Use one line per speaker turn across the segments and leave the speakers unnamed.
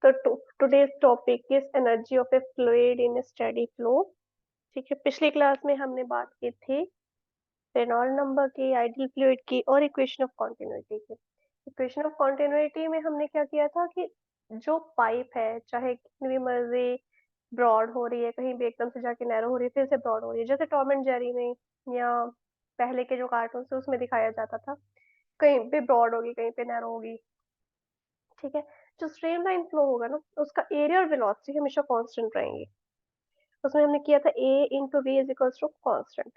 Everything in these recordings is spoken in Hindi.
So today's topic is energy of a fluid in a steady flow. ठीक है, पिछली क्लास में हमने बात की थी रेनॉल्ड नंबर की, आइडियल फ्लूइड की और इक्वेशन ऑफ कॉन्टिन्यूटी की। इक्वेशन ऑफ कॉन्टिन्यूटी में हमने क्या किया था कि जो पाइप है चाहे कितनी भी मर्जी ब्रॉड हो रही है, कहीं भी एकदम से जाके नैरो हो रही है, फिर से ब्रॉड हो रही है, जैसे टॉम एंड जेरी में या पहले के जो कार्टून थे उसमें दिखाया जाता था, कहीं पे ब्रॉड होगी कहीं पे नैरो होगी। ठीक है, जो स्ट्रीमलाइन फ्लो होगा ना उसका एरिया और वेलोसिटी हमेशा कांस्टेंट रहेंगे। उसमें हमने किया था a into V is equals to constant.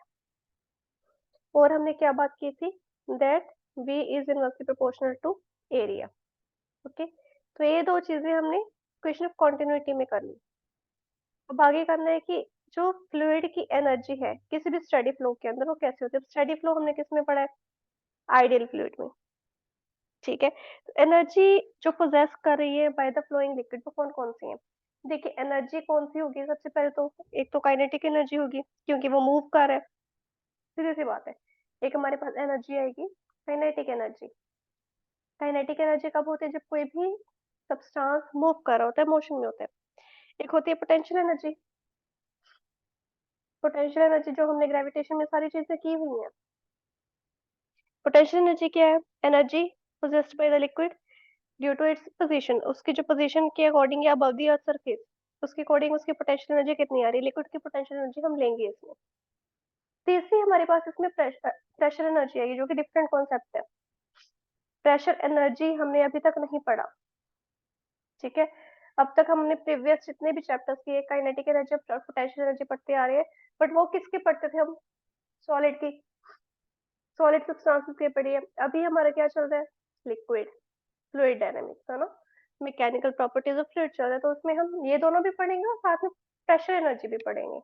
और हमने क्या बात की थी that v is inversely proportional to area. Okay, तो ये दो चीजें हमने इक्वेशन ऑफ कॉन्टिन्यूटी में कर ली। अब आगे करना है कि जो फ्लूइड की एनर्जी है किसी भी स्टेडी फ्लो के अंदर वो कैसे होती है। स्टेडी फ्लो हमने किस में पढ़ा है, आइडियल फ्लूइड में। ठीक है, तो एनर्जी जो पोजेस कर रही है बाय द फ्लोइंग लिक्विड वो कौन कौन सी है। देखिए एनर्जी कौन सी होगी, सबसे पहले तो एक तो काइनेटिक एनर्जी होगी क्योंकि वो मूव कर रहा है, सीधी सी बात है। एक हमारे पास एनर्जी आएगी काइनेटिक एनर्जी। काइनेटिक एनर्जी कब होती है, जब कोई भी सब्सटेंस मूव कर रहा होता है, मोशन में होता है। एक होती है पोटेंशियल एनर्जी। पोटेंशियल एनर्जी जो हमने ग्रेविटेशन में सारी चीजें की हुई है। पोटेंशियल एनर्जी क्या है, energy possessed by the liquid due to its position, उसकी जो पोजीशन के अकॉर्डिंग या अबव द अर्थ सरफेस उसके अकॉर्डिंग उसकी पोटेंशियल एनर्जी कितनी आ रही है, लिक्विड की पोटेंशियल एनर्जी हम लेंगे इसमें। तीसरी हमारे पास इसमें प्रेशर एनर्जी आएगी जो कि डिफरेंट कॉन्सेप्ट है। प्रेशर एनर्जी हमने अभी तक नहीं पढ़ा। ठीक है, अब तक हमने प्रीवियस जितने भी चैप्टर्स किए काइनेटिक एनर्जी और पोटेंशियल एनर्जी पढ़ते आ रहे हैं, बट वो किसके पढ़ते थे हम, सॉलिड की, सॉलिड सब्सटेंसेस के पढ़ी है। अभी हमारा क्या चल रहा है, लिक्विड फ्लूइड डायनामिक्स है ना, मैकेनिकल प्रॉपर्टीज ऑफ फ्लूइड चल रहा है, तो उसमें हम ये दोनों भी पढ़ेंगे और साथ में प्रेशर एनर्जी भी पढ़ेंगे।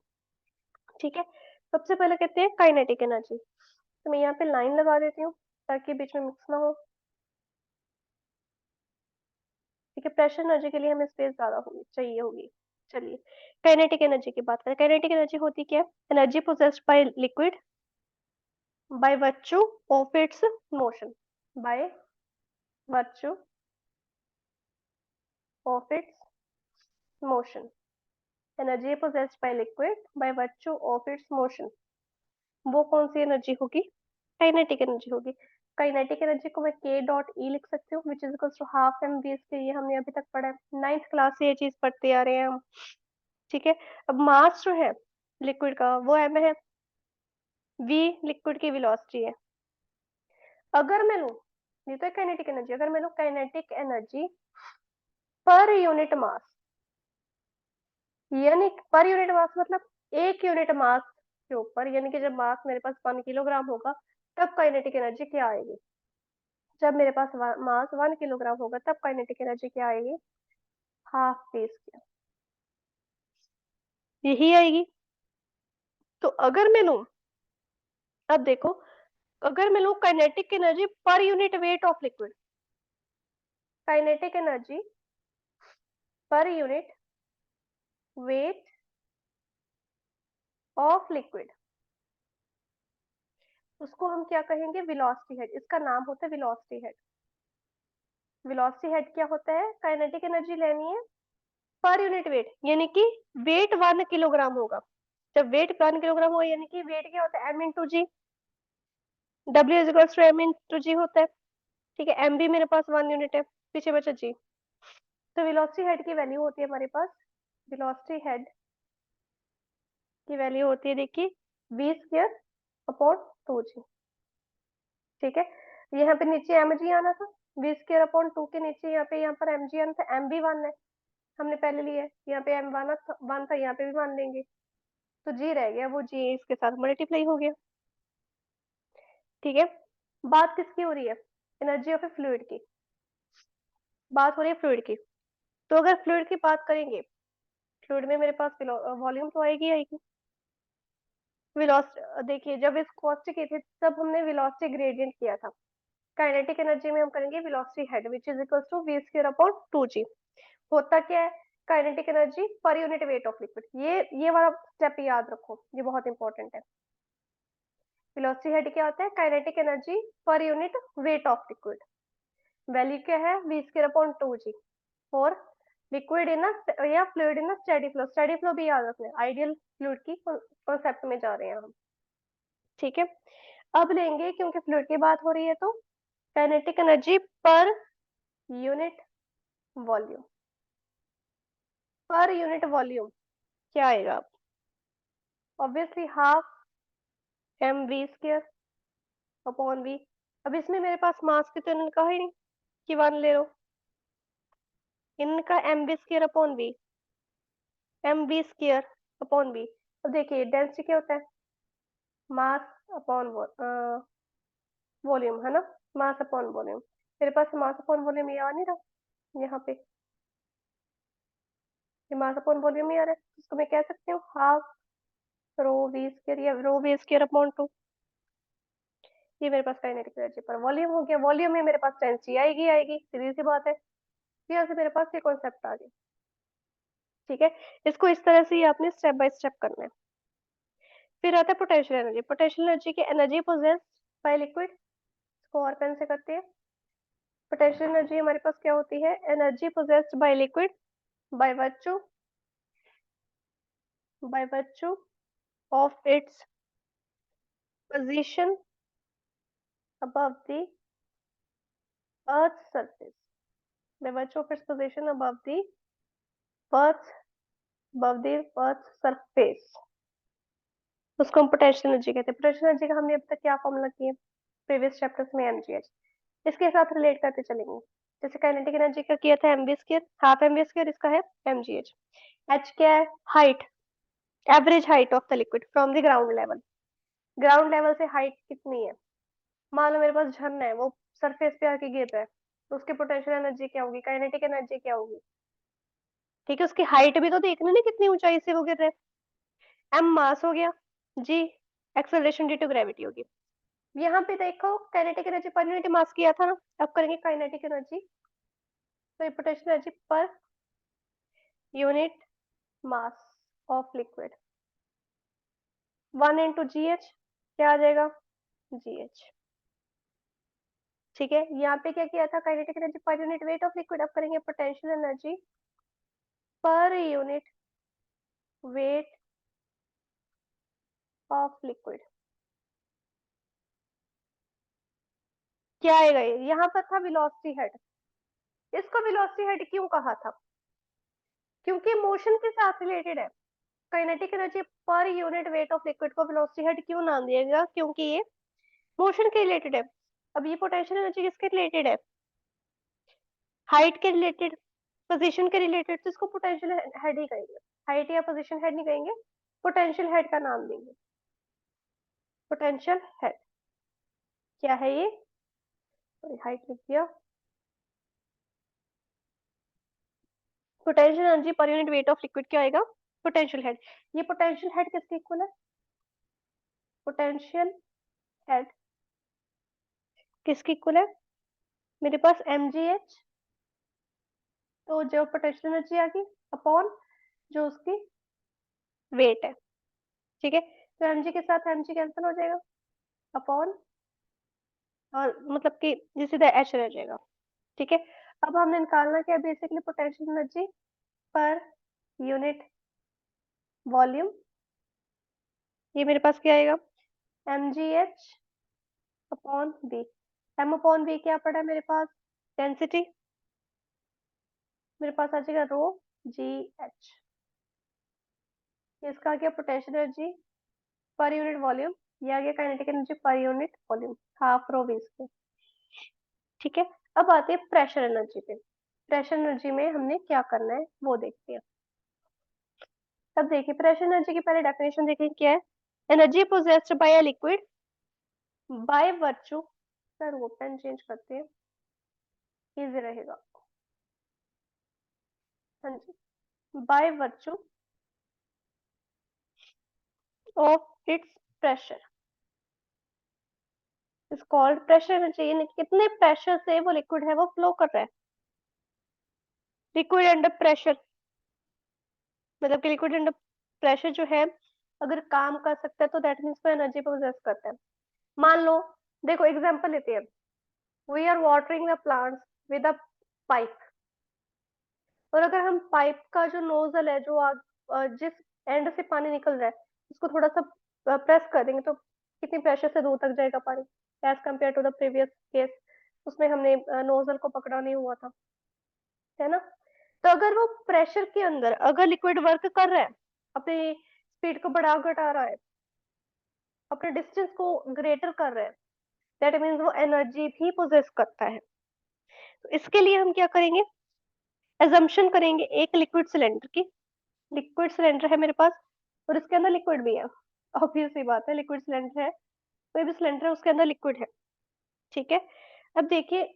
ठीक है, सबसे पहले कहते हैं काइनेटिक एनर्जी। तो मैं यहाँ पे लाइन लगा देती हूँ ताकि बीच में मिक्स ना हो। ठीक है, प्रेशर एनर्जी के लिए हमें स्पेस ज्यादा होगी चाहिए होगी। चलिए काइनेटिक एनर्जी की बात करें। काइनेटिक एनर्जी होती क्या है, energy possessed by liquid by virtue of its motion, by virtue of its motion. Energy possessed by liquid by virtue of its motion, वो कौन सी एनर्जी होगी, काइनेटिक एनर्जी होगी। काइनेटिक एनर्जी को मैं k डॉट ई लिख सकती हूँ which is equals to half M V square, ये हमने अभी तक पढ़ा है, नाइन्थ क्लास से ये चीज पढ़ते आ रहे हैं हम। ठीक है, अब मास जो है लिक्विड का वो एम है, वी लिक्विड की वेलोसिटी है। अगर मैं लूँ, ये तो है काइनेटिक एनर्जी, अगर मैं लूँ kinetic energy per unit mass, यानी पर यूनिट मास मतलब एक यूनिट मास के ऊपर, यानी कि जब मास मेरे पास 1 किलोग्राम होगा तब काइनेटिक एनर्जी क्या आएगी, जब मेरे पास मास 1 किलोग्राम होगा तब काइनेटिक एनर्जी क्या आएगी, हाफ पी स्क्वायर, यही आएगी। तो अगर मैं लूँ, अब देखो, अगर मैं लूँ kinetic energy per unit weight of liquid, kinetic energy per unit weight of liquid, उसको हम क्या कहेंगे, वेलोसिटी हेड। इसका नाम होता है वेलोसिटी हेड। वेलोसिटी हेड क्या होता है, काइनेटिक एनर्जी लेनी है पर यूनिट वेट, यानी कि वेट 1 किलोग्राम होगा। जब वेट 1 किलोग्राम होगा यानी कि वेट क्या होता है, M into G, W is equals to M into G होता है। ठीक है, एम भी मेरे पास 1 यूनिट है, पीछे बचा जी। तो वेलोसिटी हेड की वैल्यू होती है हमारे पास, वेलोसिटी हेड की वैल्यू होती है देखिए वी स्क्वायर अपॉन 2g। ठीक है, यहाँ पे नीचे एम जी आना था, वी स्क्वायर अपॉन 2 के नीचे यहाँ पर एम जी आना था, एम भी 1 है हमने पहले लिया है, यहाँ पे एम वन था यहाँ पे भी मान लेंगे, तो जी रह गया, वो जी इसके साथ मल्टीप्लाई हो गया। ठीक है, बात किसकी हो रही है, एनर्जी ऑफ ए फ्लूइड की बात हो रही है, फ्लूइड की। तो अगर फ्लूइड की बात करेंगे, फ्लूइड में मेरे पास वॉल्यूम तो आएगी आएगी, वेलोसिटी देखिए जब इस कॉस्ट की थी तब हमने वेलोसिटी ग्रेडियंट किया था। काइनेटिक एनर्जी में हम करेंगे velocity head which is equals to V square upon 2g। होता क्या है, kinetic energy per unit weight of liquid, ये वाला स्टेप याद रखो, ये बहुत इंपॉर्टेंट है। वेलोसिटी हेड क्या होता है, kinetic energy per unit weight of liquid, value क्या है वी स्क्वायर अपॉन 2g। और लिक्विड इन या fluid in steady flow, steady flow भी याद रखना है, आइडियल फ्लूइड की कॉन्सेप्ट में जा रहे हैं हम। ठीक है, अब लेंगे क्योंकि फ्लूइड की बात हो रही है तो kinetic energy per unit volume, per unit volume क्या आएगा? Obviously half M V square upon V. अब इसमें मेरे पास मास की तो इनका ही नहीं कि वन ले लो, इनका M V square upon V, M V square upon V. अब देखिए डेंसिटी क्या होता है, मास अपॉन वॉल्यूम, है ना, मास अपॉन वॉल्यूम। मेरे पास मास अपॉन वॉल्यूम ये आ नहीं रहा यहाँ पे, ये मास अपॉन वॉल्यूम ही आ रहा है, इसको मैं कह सकती हूँ हाफ रो वी स्क्वायर या रो वी स्क्वायर अपॉन 2। ये मेरे पास काइनेटिक एनर्जी पर वॉल्यूम हो गया। वॉल्यूम में मेरे पास डेंसिटी आएगी आएगी, सीधी सी बात है, यहाँ से मेरे पास ये कॉन्सेप्ट आ गया। ठीक है, इसको इस तरह से ही आपने स्टेप बाय स्टेप करना है। फिर आता है पोटेंशियल एनर्जी। पोटेंशियल एनर्जी की एनर्जी पोजेस्ड बाय लिक्विड, इसको और पेन से करते हैं। पोटेंशियल एनर्जी हमारे पास क्या होती है, energy possessed by liquid by virtue of its position above the earth's surface, by virtue of its position earth above the earth's surface, उसको हम पोटेंशियल एनर्जी कहते हैं। पोटेंशियल एनर्जी का हमने अब तक क्या फॉर्मूला किया प्रीवियस चैप्टर्स में, एमजीएच। इसके साथ रिलेट करते चलेंगे, जैसे काइनेटिक एनर्जी का किया था M V square, half M V square, इसका है एमजीएच। एच क्या है, height, average height of the liquid from the ground level, ground level से हाइट कितनी है। मान लो मेरे पास झरना है, वो सरफेस पे आके गिर रहा है, तो उसकी पोटेंशियल एनर्जी क्या होगी, काइनेटिक एनर्जी क्या होगी। ठीक है, उसकी हाइट भी तो देखना ना, कितनी ऊंचाई से वो गिर रहा है। एम मास हो गया, जी एक्सेलरेशन ड्यू टू ग्रेविटी होगी। यहाँ पे देखो kinetic energy per unit mass किया था ना, अब करेंगे काइनेटिक एनर्जी, तो potential energy per unit mass of liquid, 1 into ji H, क्या आ जाएगा, जी एच। ठीक है, यहाँ पे क्या किया था, kinetic energy per unit weight of liquid, अब करेंगे potential energy per unit weight of liquid, क्या आएगा ये। यहाँ पर था वेलोसिटी हेड, इसको वेलोसिटी हेड क्यों कहा था, क्योंकि मोशन के साथ रिलेटेड है। Kinetic energy per unit weight of liquid को वेलोसिटी हेड क्यों नाम दिया गया, क्योंकि ये मोशन के रिलेटेड है। अब ये पोटेंशियल एनर्जी किसके रिलेटेड है, हाइट के रिलेटेड, पोजीशन के रिलेटेड, तो इसको पोटेंशियल हेड ही कहेंगे, हाइट या पोजीशन हेड नहीं कहेंगे, पोटेंशियल हेड का नाम देंगे। पोटेंशियल हेड क्या है ये, हाइट लिख दिया, potential energy per unit weight of liquid क्या आएगा, पोटेंशियल हेड। ये पोटेंशियल हेड किसके इक्वल है, पोटेंशियल हेड किसके इक्वल है, मेरे पास mgh, तो जो पोटेंशियल एनर्जी आ गई अपॉन जो उसकी वेट है। ठीक है, तो mg के साथ mg कैंसिल हो जाएगा, अपॉन, और मतलब कि ये सीधा h रह जाएगा। ठीक है, अब हमने निकालना क्या, basically potential energy per unit volume, ये मेरे पास क्या आएगा, mgh upon v। m upon v क्या पड़ा है मेरे पास, डेंसिटी, मेरे पास आ जाएगा रो जी एच। इसका क्या potential energy per unit volume, ये आ गया kinetic energy per unit volume, half rho V square. ठीक है, अब आते हैं प्रेशर एनर्जी पे। प्रेशर एनर्जी में हमने क्या करना है वो देखते हैं। तब देखिए प्रेशर एनर्जी की पहले डेफिनेशन देखें क्या है, energy possessed by a liquid by virtue, sir वो पेन चेंज करते हैं, इजी रहेगा। हाँ जी, by virtue of its pressure is called pressure energy. कितने प्रेशर से वो लिक्विड है वो फ्लो कर रहा है, लिक्विड अंडर प्रेशर, मतलब कि लिक्विड अंडर प्रेशर जो है अगर काम कर सकता है तो दैट मीन्स वो एनर्जी पोजेस करता है। मान लो, देखो एग्जांपल लेते हैं, we are watering the plants with a pipe, और अगर हम पाइप का जो नोजल है, जो जिस एंड से पानी निकल रहा है, उसको थोड़ा सा प्रेस कर देंगे तो कितनी प्रेशर से दूर तक जाएगा पानी, as compare to the previous case, उसमें हमने नोजल को पकड़ा नहीं हुआ था, है ना। तो अगर वो प्रेशर के अंदर अगर लिक्विड वर्क कर रहा है, अपनी स्पीड को बढ़ा घटा रहा है, अपने डिस्टेंस को ग्रेटर कर रहा है, दैट मीन्स वो एनर्जी भी पोजेस करता है। तो इसके लिए हम क्या करेंगे, एजम्पशन करेंगे एक लिक्विड सिलेंडर की। लिक्विड सिलेंडर है मेरे पास और इसके अंदर लिक्विड भी है, ऑब्वियस सी बात है, लिक्विड सिलेंडर है, कोई भी सिलेंडर है उसके अंदर लिक्विड है, ठीक है। अब देखिए,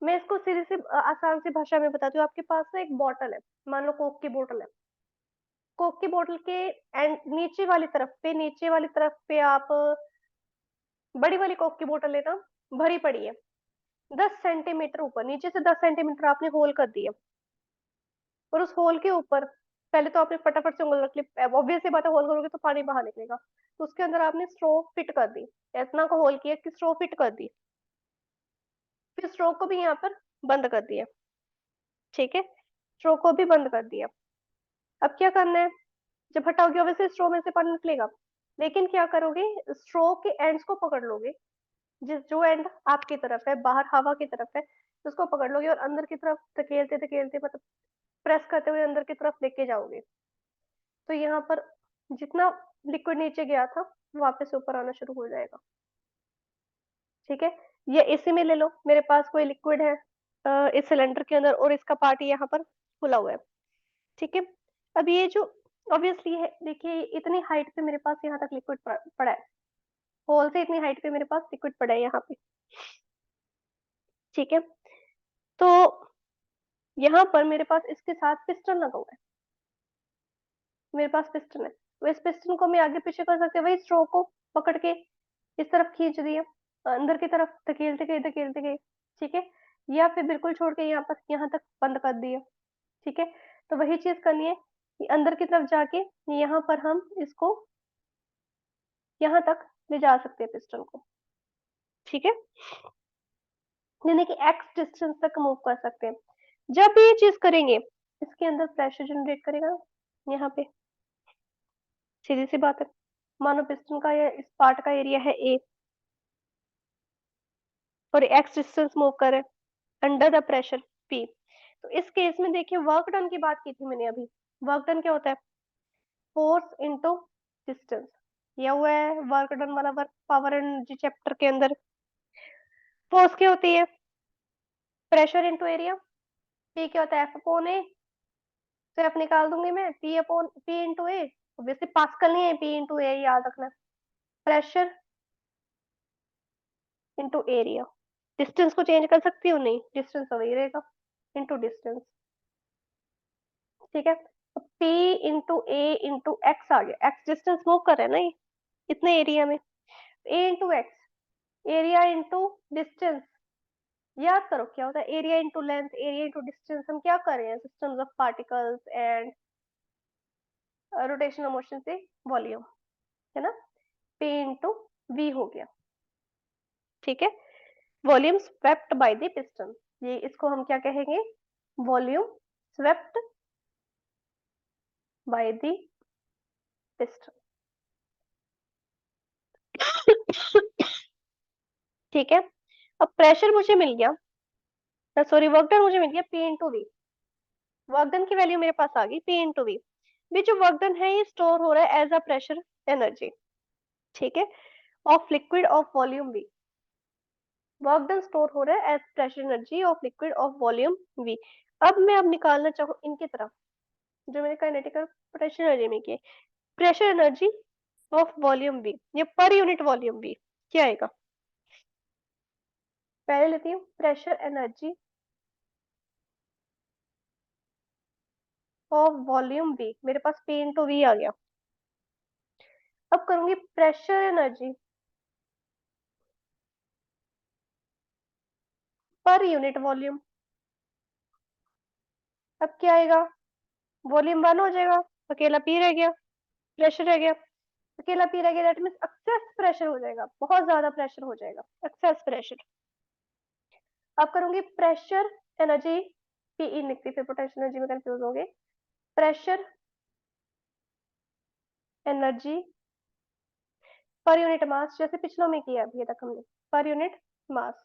मैं इसको सीधी सी आसान सी भाषा में बताती हूँ। आपके पास ना एक बॉटल है, मान लो कोक की बोतल है। कोक की बोतल के एंड नीचे वाली तरफ पे आप बड़ी वाली कोक की बोतल लेना, भरी पड़ी है, 10 सेंटीमीटर ऊपर, नीचे से 10 सेंटीमीटर आपने होल कर दिया, और उस होल के ऊपर पहले तो आपने फटाफट से उंगली रख ली, ऑब्वियस सी बात है, होल करोगे तो पानी बाहर निकलेगा, तो उसके अंदर आपने स्ट्रो फिट कर दी, इतना को होल किया कि स्ट्रो फिट कर दी, फिर स्ट्रो को भी यहाँ पर बंद कर दिया, ठीक है, स्ट्रो को भी बंद कर दिया। अब क्या करना है, जब हटाओगे ऑब्वियसली स्ट्रो में से पानी निकलेगा, लेकिन क्या करोगे, स्ट्रो के एंड्स को पकड़ लोगे, जिस जो एंड आपकी तरफ है, बाहर हवा की तरफ है, उसको पकड़ लोगे और अंदर की तरफ धकेलते धकेलते, मतलब प्रेस करते हुए अंदर की तरफ लेके जाओगे। तो यहाँ पर जितना लिक्विड नीचे गया था वापस से ऊपर आना शुरू हो जाएगा, ठीक है। ये इसी में ले लो, मेरे पास कोई लिक्विड है इस सिलेंडर के अंदर और इसका पार्ट यहाँ पर खुला हुआ है, ठीक है। अब ये जो ऑब्वियसली है, देखिए इतनी हाइट पे मेरे पास यहाँ तक लिक्विड पड़ा है, होल से इतनी हाइट पे मेरे पास लिक्विड पड़ा है यहाँ पे, ठीक है। तो यहाँ पर मेरे पास इसके साथ पिस्टन लगा हुआ है, मेरे पास पिस्टन है, तो इस पिस्टन को मैं आगे पीछे कर सकते हैं, वही स्ट्रो को पकड़ के इस तरफ खींच दिया, अंदर की तरफ धकेलते गए, ठीक है, या फिर बिल्कुल छोड़ के यहाँ पर यहाँ तक बंद कर दिया, ठीक है। तो वही चीज करनी है कि अंदर की तरफ जाके यहाँ पर हम इसको यहाँ तक ले जा सकते हैं पिस्टन को, ठीक है, यानी कि एक्स डिस्टेंस तक मूव कर सकते हैं। जब ये चीज करेंगे, इसके अंदर प्रेशर जनरेट करेगा, यहाँ पे सीधी सी बात है, मानो पिस्टन का या इस पार्ट का एरिया है ए और एक्स डिस्टेंस मूव करे अंडर द प्रेशर पी। तो इस केस में देखिए, वर्क डन की बात की थी मैंने अभी, वर्क डन क्या होता है, फोर्स इनटू डिस्टेंस, यह हुआ है वर्क डन वाला वर्क पावर एनर्जी चैप्टर के अंदर। फोर्स क्या होती है, प्रेशर इनटू एरिया, पी क्या होता है, एफ अपॉन ए, तो एफ निकाल दूंगी मैं, पी अपॉन पी इंटू ए, ऑब्वियसली पास्कल नहीं है, पी इंटू ए याद रखना, प्रेशर इंटू एरिया, डिस्टेंस को चेंज कर सकती हूँ, नहीं, डिस्टेंस तो वही रहेगा, इंटू डिस्टेंस, ठीक है। P इंटू ए इंटू एक्स आ गया, एक्स डिस्टेंस मूव कर रहे हैं ना ये इतने एरिया में, A into X, area into distance, याद करो क्या होता है, area into length, area into distance, हम क्या कर रहे हैं, systems of particles and rotational motion से वॉल्यूम, है ना, P इंटू वी हो गया, ठीक है। Volume swept by the piston, ये इसको हम क्या कहेंगे, volume swept by the piston, ठीक है। अब प्रेशर मुझे मिल गया, सॉरी वर्क डन मुझे मिल गया P into V, work done की वैल्यू मेरे पास आ गई P इंटू वी, भी जो वर्क डन है ये स्टोर हो रहा है एज अ प्रेशर एनर्जी, ठीक है, of liquid of volume V, work done store हो रहा है as pressure energy of liquid of volume V. अब निकालना चाहूँ इनकी तरफ, जो मैंने काइनेटिक प्रेशर एनर्जी में किए, pressure energy of volume we, ये पर यूनिट वॉल्यूम वी क्या आएगा, पहले लेती हूँ pressure energy of volume we, मेरे पास P इंटू वी आ गया। अब करूंगी pressure energy per unit volume, अब क्या आएगा, वॉल्यूम 1 हो जाएगा, अकेला पी रह गया, प्रेशर रह गया, अकेला पी रह गया, दैट मीन्स एक्सेस प्रेशर हो जाएगा, बहुत ज्यादा प्रेशर हो जाएगा, एक्सेस प्रेशर। अब करूंगी प्रेशर एनर्जी पीई लिखती, फिर पोटेंशियल एनर्जी में कंफ्यूज हो गए। Pressure energy per unit mass, जैसे पिछलों में किया अभी तक हमने, पर यूनिट मास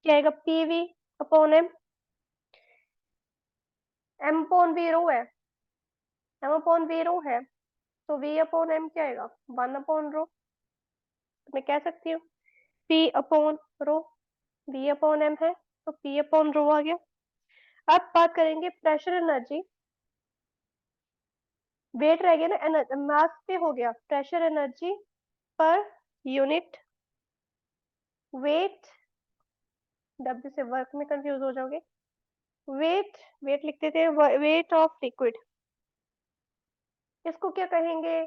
क्या आएगा, PV upon M. M upon V rho है, एम अपॉन वी रो है, तो वी अपॉन एम क्या आएगा, 1/रो। मैं कह सकती हूँ P upon rho, V upon M है, तो पी अपॉन रो आ गया। अब बात करेंगे प्रेशर एनर्जी, वेट रह गया ना, मास पे हो गया, pressure energy per unit wait, W से वर्क में कंफ्यूज हो जाओगे। वेट, वेट लिखते थे, वेट ऑफ लिक्विड, इसको क्या कहेंगे,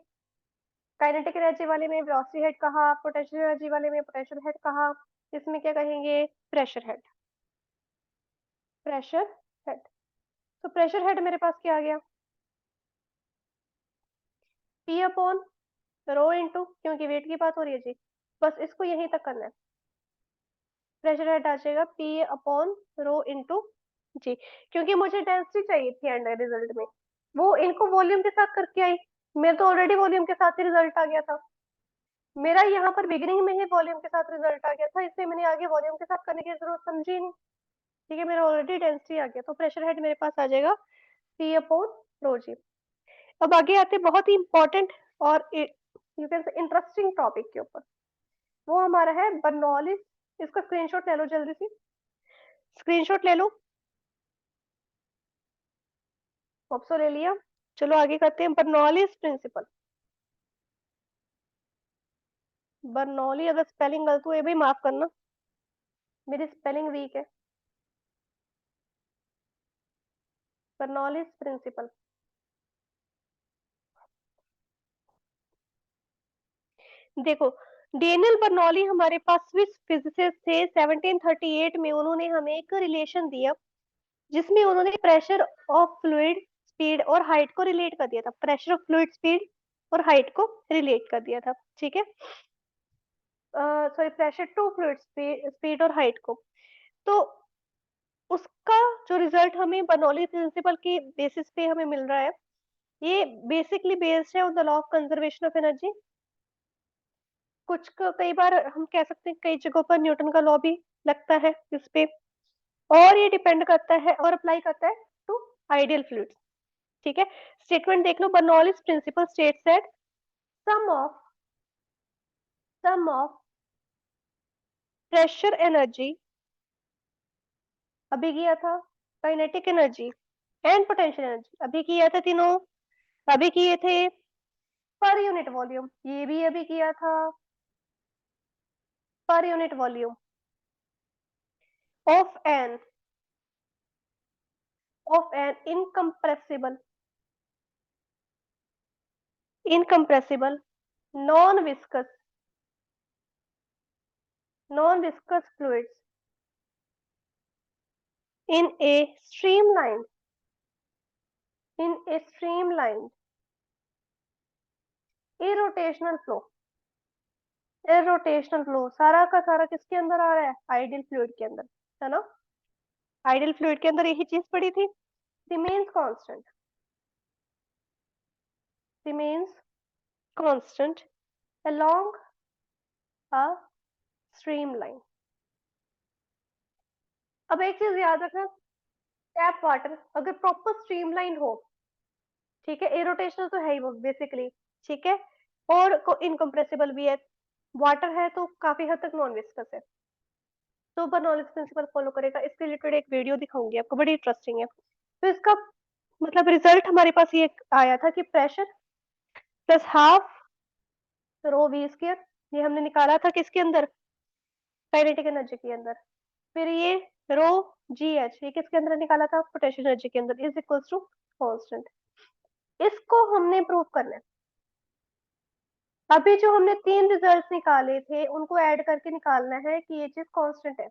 काइनेटिक एनर्जी वाले में वेलोसिटी हेड कहा, पोटेंशियल एनर्जी वाले में पोटेंशियल हेड कहा, इसमें क्या कहेंगे, प्रेशर हेड, प्रेशर हेड। तो प्रेशर हेड मेरे पास क्या आ गया, पी अपॉन रो इंटू, क्योंकि वेट की बात हो रही है जी, बस इसको यहीं तक करना है, प्रेशर हेड आ जाएगा पी अपॉन रो इंटू जी, क्योंकि मुझे डेंसिटी चाहिए थी एंड रिजल्ट में, वो इनको वॉल्यूम के साथ करके आई, मेरे तो ऑलरेडी वॉल्यूम के साथ ही रिजल्ट आ गया था, मेरा यहाँ पर बिगिनिंग में ही वॉल्यूम के साथ रिजल्ट आ गया था, इसलिए मैंने आगे वॉल्यूम के साथ करने की जरूरत समझी नहीं। ठीक है, मेरा ऑलरेडी डेंसिटी आ गया, तो प्रेशर हेड मेरे पास आ जाएगा पी अपॉन रो जी। अब आगे आते हैं बहुत ही इंपॉर्टेंट और you can say interesting topic के ऊपर, वो हमारा है बर्नौलीज। इसका स्क्रीनशॉट ले लो जल्दी से, स्क्रीनशॉट ले लो, ऑप्शो ले लिया। चलो आगे करते हैं बर्नौलीज प्रिंसिपल। बर्नौली, अगर स्पेलिंग गलत हुई भाई माफ करना, मेरी स्पेलिंग वीक है। बर्नौलीज प्रिंसिपल, देखो डेनियल बर्नौली हमारे पास स्विस फिजिसिस्ट थे, 1738 में उन्होंने हमें एक रिलेशन दिया, जिसमें उन्होंने प्रेशर ऑफ फ्लूइड स्पीड और हाइट को रिलेट कर दिया था, प्रेशर ऑफ फ्लूइड स्पीड और हाइट को रिलेट कर दिया था, ठीक है, sorry pressure to fluid speed और हाइट को। तो उसका जो रिजल्ट हमें बर्नौली प्रिंसिपल के बेसिस पे हमें मिल रहा है, ये बेसिकली बेस्ड है on the law of conservation of energy. कई बार हम कह सकते हैं कई जगहों पर न्यूटन का लॉ भी लगता है इस पे, और ये डिपेंड करता है और अप्लाई करता है टू आइडियल फ्लूइड्स, ठीक है। स्टेटमेंट देख लो, Bernoulli's principle states that sum of sum of pressure energy, अभी किया था kinetic energy and potential energy, अभी किया था तीनों, अभी किए थे पर यूनिट वॉल्यूम, ये भी अभी किया था पर unit volume of an incompressible incompressible non viscous fluids in a streamlined in a streamlined irrotational flow। irrotational flow सारा का सारा किसके अंदर आ रहा है, आइडियल फ्लूइड के अंदर, है ना, आइडियल फ्लूइड के अंदर यही चीज पड़ी थी। remains constant remains constant along a streamline। अब एक चीज याद रखना, टैप वाटर अगर प्रॉपर स्ट्रीमलाइन हो, ठीक है, इरोटेशनल तो है ही वो बेसिकली, ठीक है, और इनकम्प्रेसिबल भी है, वाटर है तो काफी हद तक नॉन विस्कस है, तो बर्नौलीज प्रिंसिपल फॉलो करेगा। इसके रिलेटेड एक वीडियो दिखाऊंगी आपको, बड़ी इंटरेस्टिंग है। तो इसका मतलब रिजल्ट हमारे पास ये आया था कि pressure plus half rho V square, ये हमने निकाला था किसके अंदर, काइनेटिक एनर्जी के अंदर, फिर ये रो जी एच ये किसके अंदर निकाला था, पोटेंशियल एनर्जी के अंदर, इज इक्वल्स टू कांस्टेंट। इसको हमने प्रूव करना है। अभी जो हमने तीन रिजल्ट्स निकाले थे उनको ऐड करके निकालना है कि ये चीज कांस्टेंट है,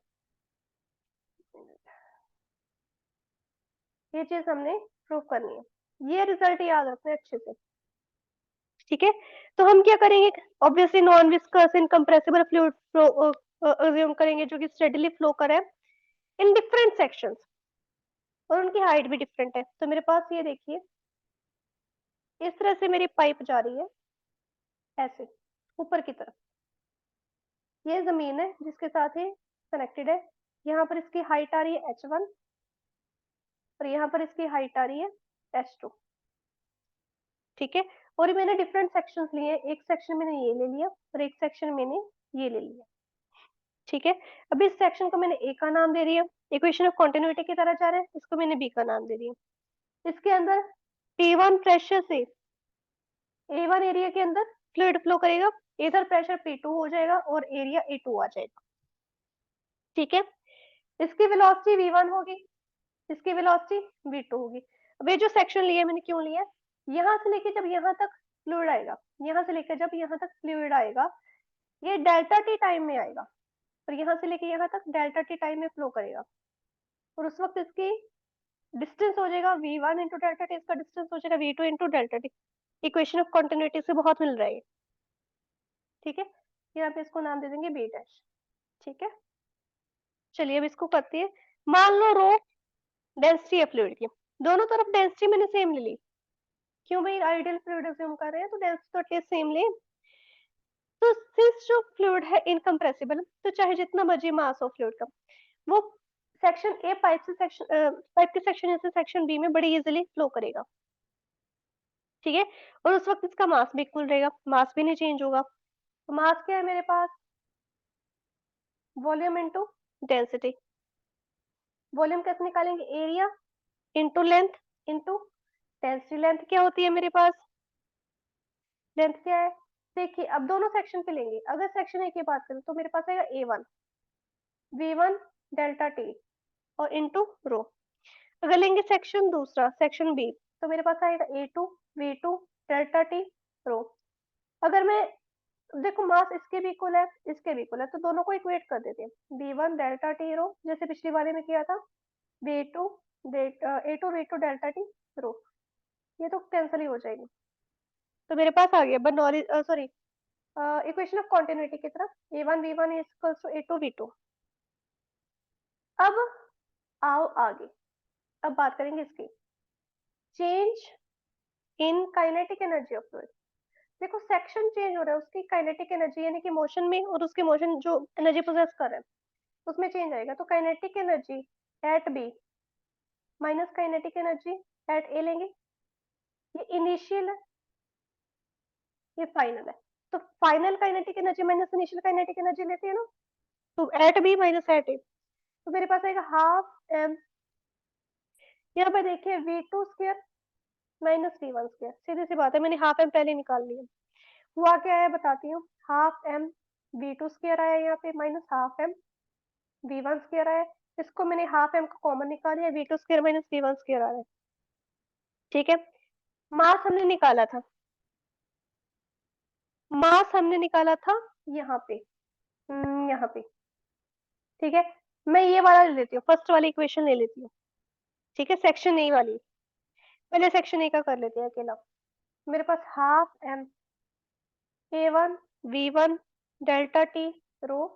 ये चीज हमने प्रूव करनी है, ये रिजल्ट याद रखना है अच्छे से, ठीक है। तो हम क्या करेंगे, obviously non viscous incompressible fluid flow assume करेंगे जो कि स्टेडीली फ्लो करे इन डिफरेंट सेक्शंस, और उनकी हाइट भी डिफरेंट है। तो मेरे पास ये देखिए इस तरह से मेरी पाइप जा रही है ऐसे ऊपर की तरफ, ये जमीन है जिसके साथ ये कनेक्टेड है। यहाँ पर इसकी हाइट आ रही है h1 और यहाँ पर इसकी हाइट आ रही है h2, ठीक है। और ये मैंने डिफरेंट सेक्शंस लिए हैं, एक सेक्शन मैंने ये ले लिया और एक सेक्शन मैंने ये ले लिया, ठीक है। अभी इस सेक्शन को मैंने ए का नाम दे दिया, इक्वेशन ऑफ कंटिन्यूटी की तरह जा रहा है, इसको मैंने बी का नाम दे दिया। इसके अंदर P1 प्रेशर से A1 एरिया के अंदर फ्लूइड फ्लो करेगा, इधर प्रेशर P2 हो जाएगा और एरिया A2 आ जाएगा, ठीक है। इसकी वेलोसिटी V1 होगी, इसकी वेलोसिटी V2 होगी। अब ये जो सेक्शन लिया मैंने क्यों लिया, यहाँ से लेके जब यहाँ तक फ्लूइड आएगा, यहाँ से लेकर जब यहाँ तक फ्लूइड आएगा ये डेल्टा टी टाइम में आएगा और यहाँ से लेके यहाँ तक डेल्टा टी टाइम में फ्लो करेगा और उस वक्त इसकी डिस्टेंस हो जाएगा V1 इंटू डेल्टा टी, इसका डिस्टेंस हो जाएगा V2 into delta T. Equation of continuity से बहुत मिल रहा है, ठीक है। यहाँ पे इसको नाम दे देंगे बी डैश, ठीक है। चलिए अब इसको करते हैं। मान लो रो डेंसिटी है फ्लूइड की, दोनों तरफ डेंसिटी मैंने सेम ले ली, क्यों भाई आइडियल फ्लूइड अज्यूम कर रहे हैं तो डेंसिटी तो एटलीस्ट सेम ले। तो सिंस जो फ्लूइड है इनकम्प्रेसिबल, तो चाहे जितना मर्जी मास हो फ्लूइड का, वो सेक्शन ए पाइप से सेक्शन पाइप के सेक्शन ए से सेक्शन बी में बड़ी इजीली फ्लो करेगा, ठीक है। और उस वक्त इसका मास भी इक्वल रहेगा, मास भी नहीं चेंज होगा। तो मास क्या है मेरे पास, वॉल्यूम इनटू डेंसिटी। वॉल्यूम कैसे निकालेंगे, area into length into density. Length क्या होती है मेरे पास, लेंथ क्या है, देखिए अब दोनों सेक्शन पे लेंगे, अगर सेक्शन ए की बात करें तो मेरे पास आएगा A1 V1 डेल्टा टी और इनटू रो। अगर लेंगे सेक्शन दूसरा सेक्शन बी तो मेरे पास आएगा A2 V2 डेल्टा टी रो। अगर मैं देखो मास इसके भी इक्वल है इसके भी इक्वल है तो दोनों को इक्वेट कर देते हैं, V1 डेल्टा टी रो जैसे पिछली बारे में किया था, V2 A2 V2 delta T रो, ये तो कैंसिल ही हो जाएगी। तो मेरे पास आ गया Bernoulli sorry equation of continuity की तरफ A1 V1 is equals to A2 V2। अब आओ आगे, अब बात करेंगे इसकी change in kinetic energy of fluid. देखो सेक्शन चेंज हो रहा है उसकी काइनेटिक एनर्जी यानी कि मोशन में, और उसकी मोशन जो एनर्जी पोजेस कर रहा है उसमें चेंज आएगा। तो kinetic energy at B minus kinetic energy at A लेंगे, ये इनिशियल है ये फाइनल है। तो final kinetic energy minus initial kinetic energy लेते हैं ना, तो at B minus at A, तो मेरे पास आएगा हाफ एम, यहाँ पे देखिए V2 square minus V1 square, सीधी सी बात है मैंने हाफ एम पहले निकाल लिया। हुआ क्या है बताती हूँ, हाफ एम V2 स्क्वायर आया यहाँ पे minus half M V1 square आया, इसको मैंने हाफ एम का कॉमन निकाल लिया, V2 square minus V1 square आ रहा है, ठीक है। मास हमने निकाला था, मास हमने निकाला था यहाँ पे, यहाँ पे, ठीक है। मैं ये वाला ले लेती हूँ, फर्स्ट वाली इक्वेशन ले लेती हूँ, ठीक है, सेक्शन ए वाली। पहले सेक्शन ए का कर लेते हैं अकेला। मेरे पास half M A1 V1 delta T rho,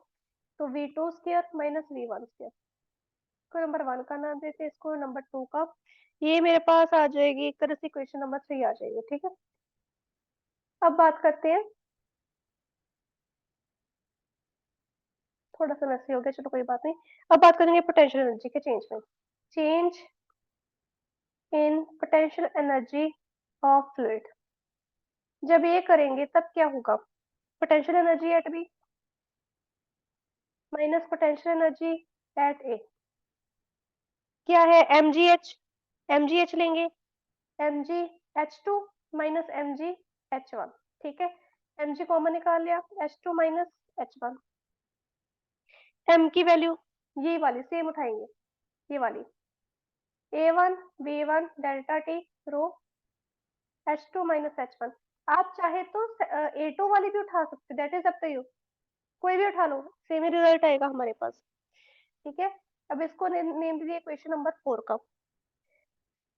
तो V2 square minus V1 square, इसको नंबर 1 का नाम देते हैं, इसको नंबर 2 का। ये मेरे पास आ जाएगी एक तरह से क्वेश्चन नंबर 3 आ जाएगी, ठीक है। अब बात करते हैं, थोड़ा सा मैसी हो गया चलो कोई बात नहीं। अब बात करेंगे पोटेंशियल एनर्जी के चेंज में, change in potential energy of fluid. जब ये करेंगे तब क्या होगा, potential energy at B minus potential energy at A, क्या है mgh, mgh लेंगे, mgh2 माइनस mgh1, ठीक है। mg कॉमन निकाल लिया, h2 माइनस h1, m की वैल्यू ये वाली सेम उठाएंगे, ये वाली A1 V1 डेल्टा टी रो h2 माइनस h1। आप चाहे तो A2 वाली भी उठा सकते, that is up to you, कोई भी उठा लो सेम ही रिजल्ट आएगा हमारे पास, ठीक है। अब इसको नेम दीजिए क्वेश्चन नंबर 4 का।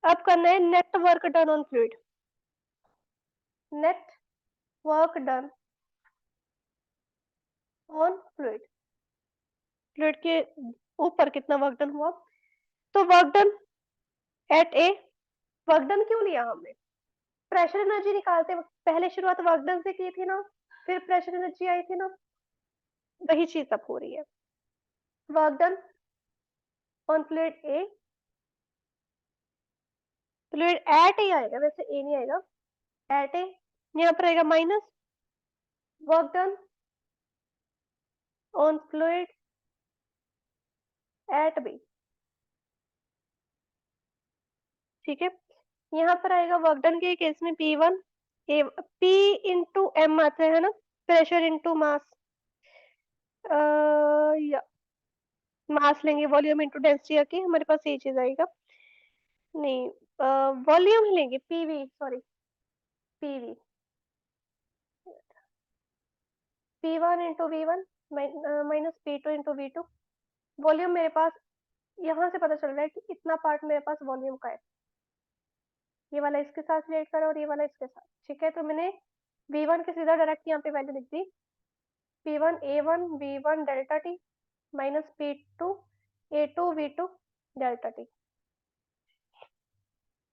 अब करना है net work done on fluid, net work done on fluid, fluid के ऊपर कितना वर्क डन हुआ, तो work done at A work done क्यों लिया हमने? प्रेशर एनर्जी निकालते वक्त पहले शुरुआत वर्क डन से की थी ना, फिर प्रेशर एनर्जी आई थी ना, वही चीज अब हो रही है। Work done on fluid A, fluid at A आएगा, वैसे ए नहीं आएगा, एट ए, यहाँ पर आएगा minus work done on fluid at B. ठीक है, यहाँ पर आएगा वर्क डन के केस में P1 ए, P इंटू एम आता है ना, प्रेशर इंटू मास, या मास लेंगे वॉल्यूम इंटू डेंसिटी आके हमारे पास ये चीज आएगा, नहीं वॉल्यूम ही लेंगे, PV sorry, PV, P1 into V1 minus P2 into V2। Volume मेरे पास यहाँ से पता चल रहा है कि इतना पार्ट मेरे पास वॉल्यूम का है, ये वाला इसके साथ रिलेट करा और ये वाला इसके साथ। ठीक है, तो मैंने V1 के सीधा डायरेक्ट यहाँ पे वैल्यू लिख दी, P1 A1 V1 delta T minus P2 A2 V2 delta T.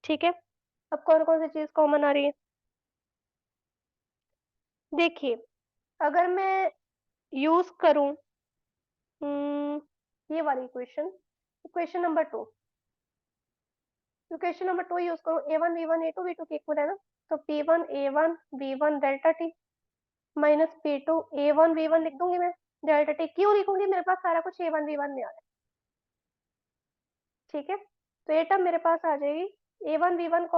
ठीक है, अब कौन कौन सी चीज कॉमन आ रही है? देखिए, अगर मैं यूज करूं ये वाली equation, equation number 2, equation number 2 use करूं, A1 V1 A2 V2 के इक्वल है ना, तो P1 A1 V1 delta T minus P2 A1 V1 लिख दूंगी मैं, डेल्टा टी क्यों लिखूंगी, मेरे पास सारा कुछ A1 V1 में आ रहा है। ठीक है, तो ये टर्म मेरे पास आ जाएगी, A1 V1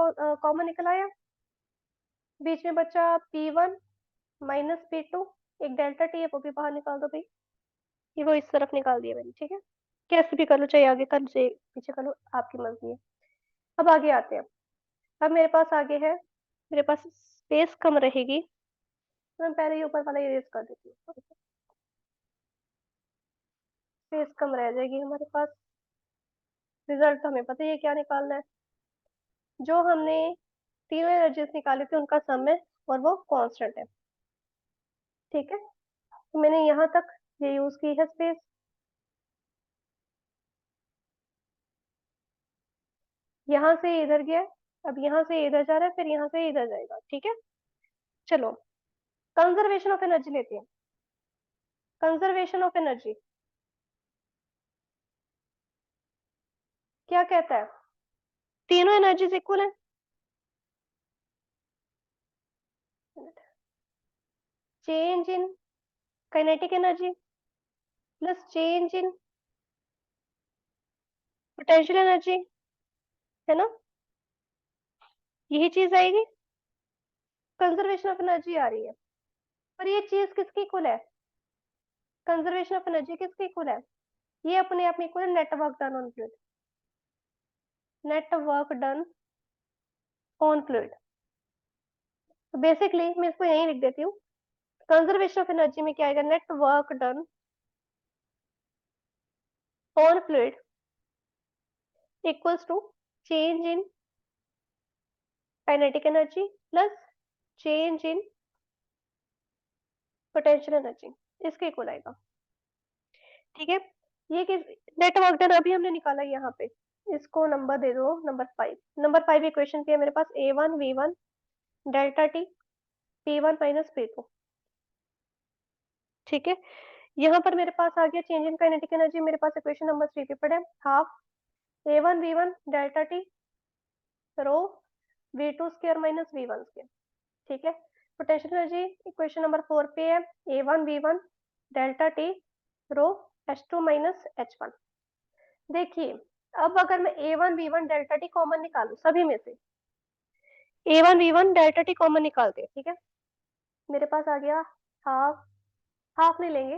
कॉमन निकल आया, बीच में बचा P1 माइनस P2, एक डेल्टा टी है वो भी बाहर निकाल दो भाई, ये वो इस तरफ निकाल दिया मैंने। ठीक है, कैसे भी कर लो, चाहे आगे कर लो चाहे पीछे कर लो, आपकी मर्जी है। अब आगे आते हैं, अब मेरे पास आगे है, मेरे पास स्पेस कम रहेगी, तो मैं पहले ही ऊपर वाला इरेज कर देती हूँ, स्पेस कम रह जाएगी हमारे पास। रिजल्ट तो हमें पता ही है क्या निकालना है, जो हमने तीनों एनर्जीज निकाली थी उनका सम है और वो कांस्टेंट है। ठीक है, तो मैंने यहाँ तक ये यूज की है स्पेस, यहाँ से इधर गया, अब यहाँ से इधर जा रहा है, फिर यहाँ से इधर जाएगा। ठीक है, चलो कंजर्वेशन ऑफ एनर्जी लेते हैं, कंजर्वेशन ऑफ एनर्जी क्या कहता है, तीनों एनर्जीज इक्वल है, change in kinetic energy plus change in potential energy, है ना, यही चीज आएगी, कंजर्वेशन ऑफ एनर्जी आ रही है। पर ये चीज किसकी इक्वल है, कंजर्वेशन ऑफ एनर्जी किसकी इक्वल है, ये अपने आप में इक्वल है net work done on fluid, net work done on fluid. तो बेसिकली मैं इसको यही लिख देती हूँ, कंजर्वेशन ऑफ एनर्जी में क्या आएगा, net work done on fluid equals to change in kinetic energy plus change in potential energy, इसके इक्वल आएगा। ठीक है, ये किस, नेट वर्क डन अभी हमने निकाला यहाँ पे, इसको नंबर दे दो नंबर 5, नंबर 5 इक्वेशन की है मेरे पास A1 V1 delta T P1 minus P2। ठीक है, यहाँ पर मेरे पास आ गया चेंज इन काइनेटिक एनर्जी, मेरे पास इक्वेशन नंबर 3 पे पड़े, half A1 V1 delta T rho V2 square minus V1 square. ठीक है, पोटेंशियल एनर्जी इक्वेशन नंबर 4 पे है, A1 V1 डेल्टा टी रो H2 माइनस H1। देखिए, अब अगर मैं A1 V1 delta T common निकालू सभी में से, A1 V1 delta T common निकालते हैं, ठीक है, मेरे पास आ गया हाफ, हाफ नहीं लेंगे,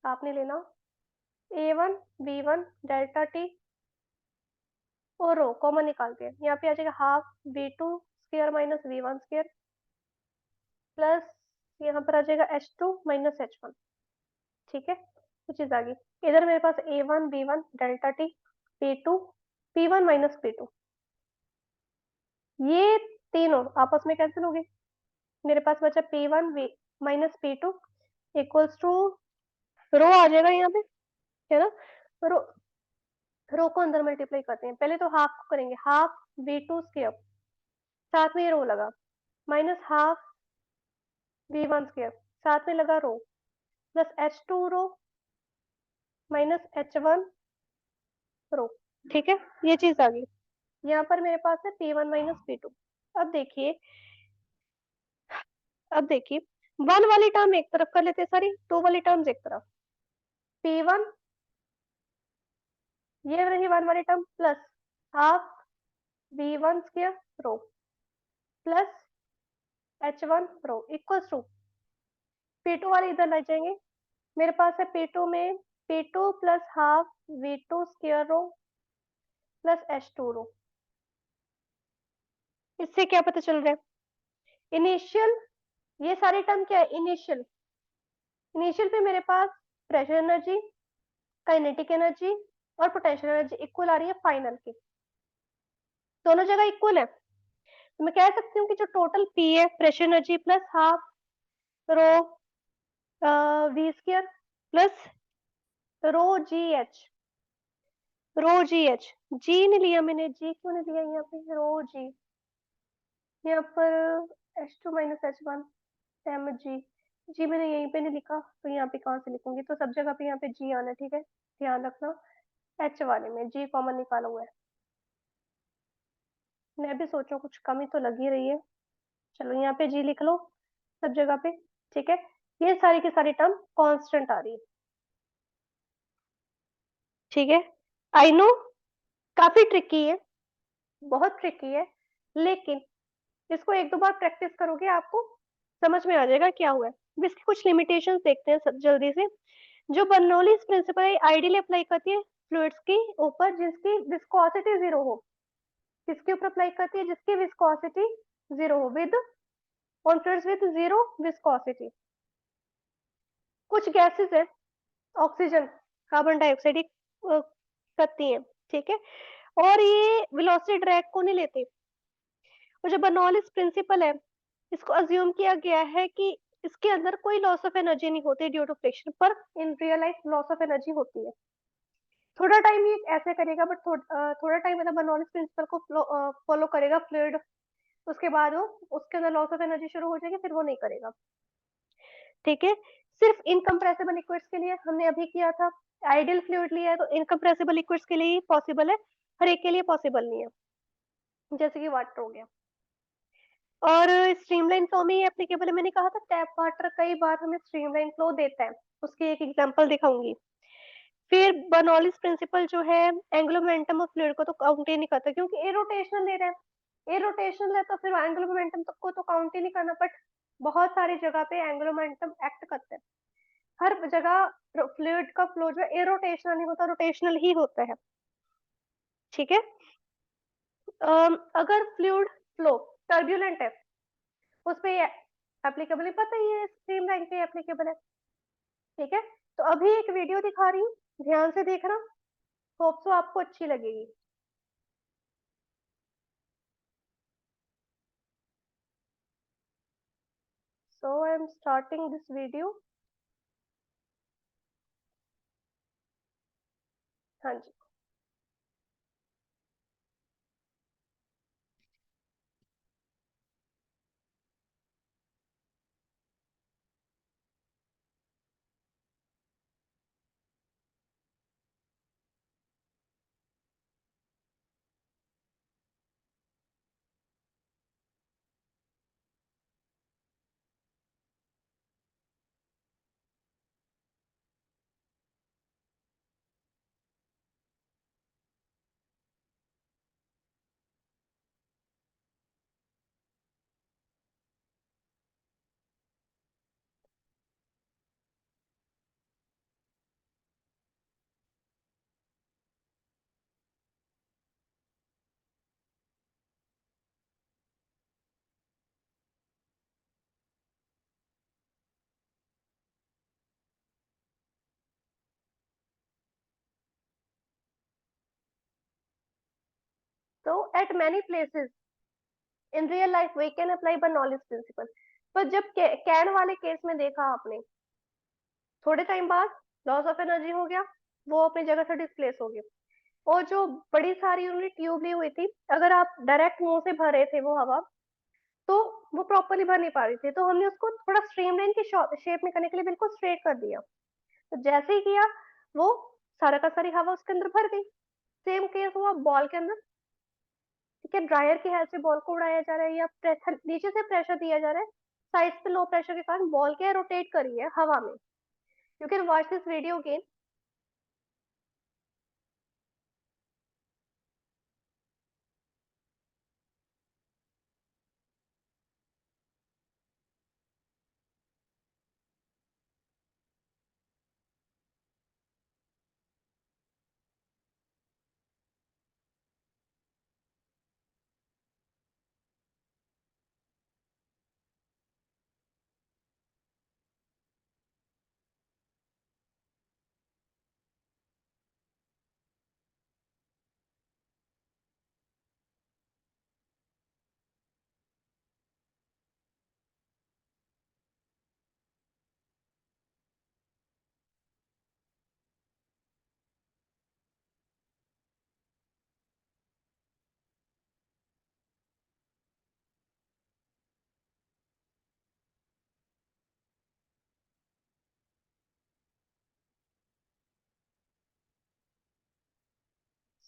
हाफ नहीं लेना, A1 V1 डेल्टा टी और रो कॉमन निकालते हैं, यहाँ पे आ जाएगा half V2 square minus V1 square plus यहाँ पर आ जाएगा H2 माइनस H1। ठीक है, तो चीज आ गई, इधर मेरे पास A1 V1 delta T P2 P1 minus P2, ये तीनों आपस में कैंसिल हो गए, मेरे पास बचा P1 minus P2 equals to rho आ जाएगा यहाँ पे, है ना, रो रो को अंदर मल्टीप्लाई करते हैं। पहले तो हाफ को करेंगे, हाफ v2 स्क्वायर, साथ में ये रो लगा, माइनस हाफ v1 स्क्वायर, साथ में लगा रो, plus h2 rho minus h1 रो। ठीक है, ये चीज आ गई। यहाँ पर मेरे पास है p1 माइनस p2। अब देखिए, अब देखिए, वन वाली टर्म एक तरफ कर लेते हैं, सारी टू वाली टर्म्स एक तरफ। p1 ये रही वन वाली term, plus half v1 square rho plus h1 rho equals to p2 वाले इधर ले जाएंगे। मेरे पास है p2 में p2 plus half v2 square rho plus h2 rho. इससे क्या पता चल रहा है, इनिशियल, ये सारी टर्म क्या है, इनिशियल। इनिशियल पे मेरे पास प्रेशर एनर्जी, काइनेटिक एनर्जी और पोटेंशियल एनर्जी इक्वल आ रही है फाइनल की, दोनों जगह इक्वल है। तो मैं कह सकती हूँ कि जो टोटल पी है, pressure energy plus half rho V square plus rho G H, rho G H, G नहीं लिया मैंने, जी क्यों नहीं लिया यहाँ पे, रो जी, यहाँ पर H two minus H one M G, जी मैंने यहीं पे नहीं लिखा तो यहाँ पे कहाँ से लिखूंगी, तो सब जगह पे यहाँ पे जी आना है, ठीक है, ध्यान रखना। एच वाले में जी कॉमन निकाला हुआ है, मैं भी सोचूं कुछ कमी तो लगी रही है, चलो यहाँ पे जी लिख लो सब जगह पे। ठीक है, ये सारी की सारी टर्म कांस्टेंट आ रही है। ठीक है, आई नो काफी ट्रिकी है, बहुत ट्रिकी है, लेकिन इसको एक दो बार प्रैक्टिस करोगे आपको समझ में आ जाएगा क्या हुआ है। अब इसकी कुछ लिमिटेशंस देखते हैं जल्दी से। जो बर्नौलीज प्रिंसिपल है आइडियली अप्लाई करती है फ्लूइड्स के ऊपर जिसकी विस्कोसिटी जीरो हो, किसके ऊपर अप्लाई करती है, जिसकी विस्कोसिटी जीरो हो, with on fluids with zero viscosity. कुछ गैसेस है, ऑक्सीजन, कार्बन डाइऑक्साइड करती है, ठीक है, और ये वेलोसिटी ड्रैग को नहीं लेते। और जो बर्नौलीज प्रिंसिपल है, इसको अज्यूम किया गया है कि इसके अंदर कोई लॉस ऑफ एनर्जी नहीं होती ड्यू टू फ्रिक्शन, पर इन real life loss of energy होती है। थोड़ा टाइम ये ऐसे करेगा, बट थोड़ा टाइम मतलब बर्नौलीज प्रिंसिपल को फॉलो करेगा फ्लूइड, उसके बाद वो उसके अंदर लॉस ऑफ एनर्जी शुरू हो जाएगी, फिर वो नहीं करेगा। ठीक है, सिर्फ इनकम्प्रेसिबल लिक्विड्स के लिए हमने अभी किया था, आइडियल फ्लूइड लिया है तो इनकम्प्रेसिबल लिक्विड्स के लिए पॉसिबल है, हर एक के लिए पॉसिबल नहीं है, जैसे कि वाटर हो गया। और स्ट्रीमलाइन फ्लो में ये एप्लीकेबल है, मैंने कहा था टैप वाटर कई बार हमें स्ट्रीमलाइन फ्लो देता है, उसकी एक एग्जांपल दिखाऊंगी। फिर बर्नौलीज प्रिंसिपल जो है एंगुलर मोमेंटम ऑफ फ्लूइड को तो काउंट ही नहीं करता, क्योंकि एरोटेशनल ले रहा है, एरोटेशनल है तो फिर एंगुलर मोमेंटम को तो काउंट ही नहीं करना, बट बहुत सारी जगह पे एंगुलर मोमेंटम एक्ट करता है। हर जगह फ्लूइड का फ्लो जो है एरोटेशनल नहीं होता, रोटेशनल ही होता है। ठीक है, अगर फ्लूइड फ्लो टर्बुलेंट है उस पे एप्लीकेबल है, पता ही है स्ट्रीमलाइन पे एप्लीकेबल है। ठीक है, तो अभी एक वीडियो दिखा रही हूँ, ध्यान से देखना, होप सो आपको अच्छी लगेगी। So I am starting this video. हाँ जी, तो at many places in real life we can apply Bernoulli's principle. तो जब कैन वाले केस में देखा आपने, थोड़े टाइम बाद लॉस ऑफ एनर्जी हो गया, वो अपनी जगह से डिस्प्लेस हो गया। और जो बड़ी सारी उन्होंने ट्यूब ली हुई थी, अगर आप डायरेक्ट मुंह से भर रहे थे वो हवा, तो वो प्रॉपरली भर नहीं पा रही थी, तो हमने उसको थोड़ा स्ट्रीमलाइन की शेप में करने के लिए बिल्कुल स्ट्रेट कर दिया। तो जैसे ही किया, वो सारा का सारी हवा उसके अंदर भर गई। सेम केस हुआ बॉल के अंदर। ठीक है, ड्रायर की हेल्प से बॉल को उड़ाया जा रहा है या प्रेशर नीचे से प्रेशर दिया जा रहा है, साइड पे लो प्रेशर के कारण बॉल क्या है, रोटेट कर रही है हवा में। You can watch this video again.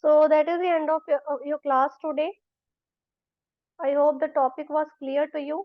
So that is the end of your class today. I hope the topic was clear to you.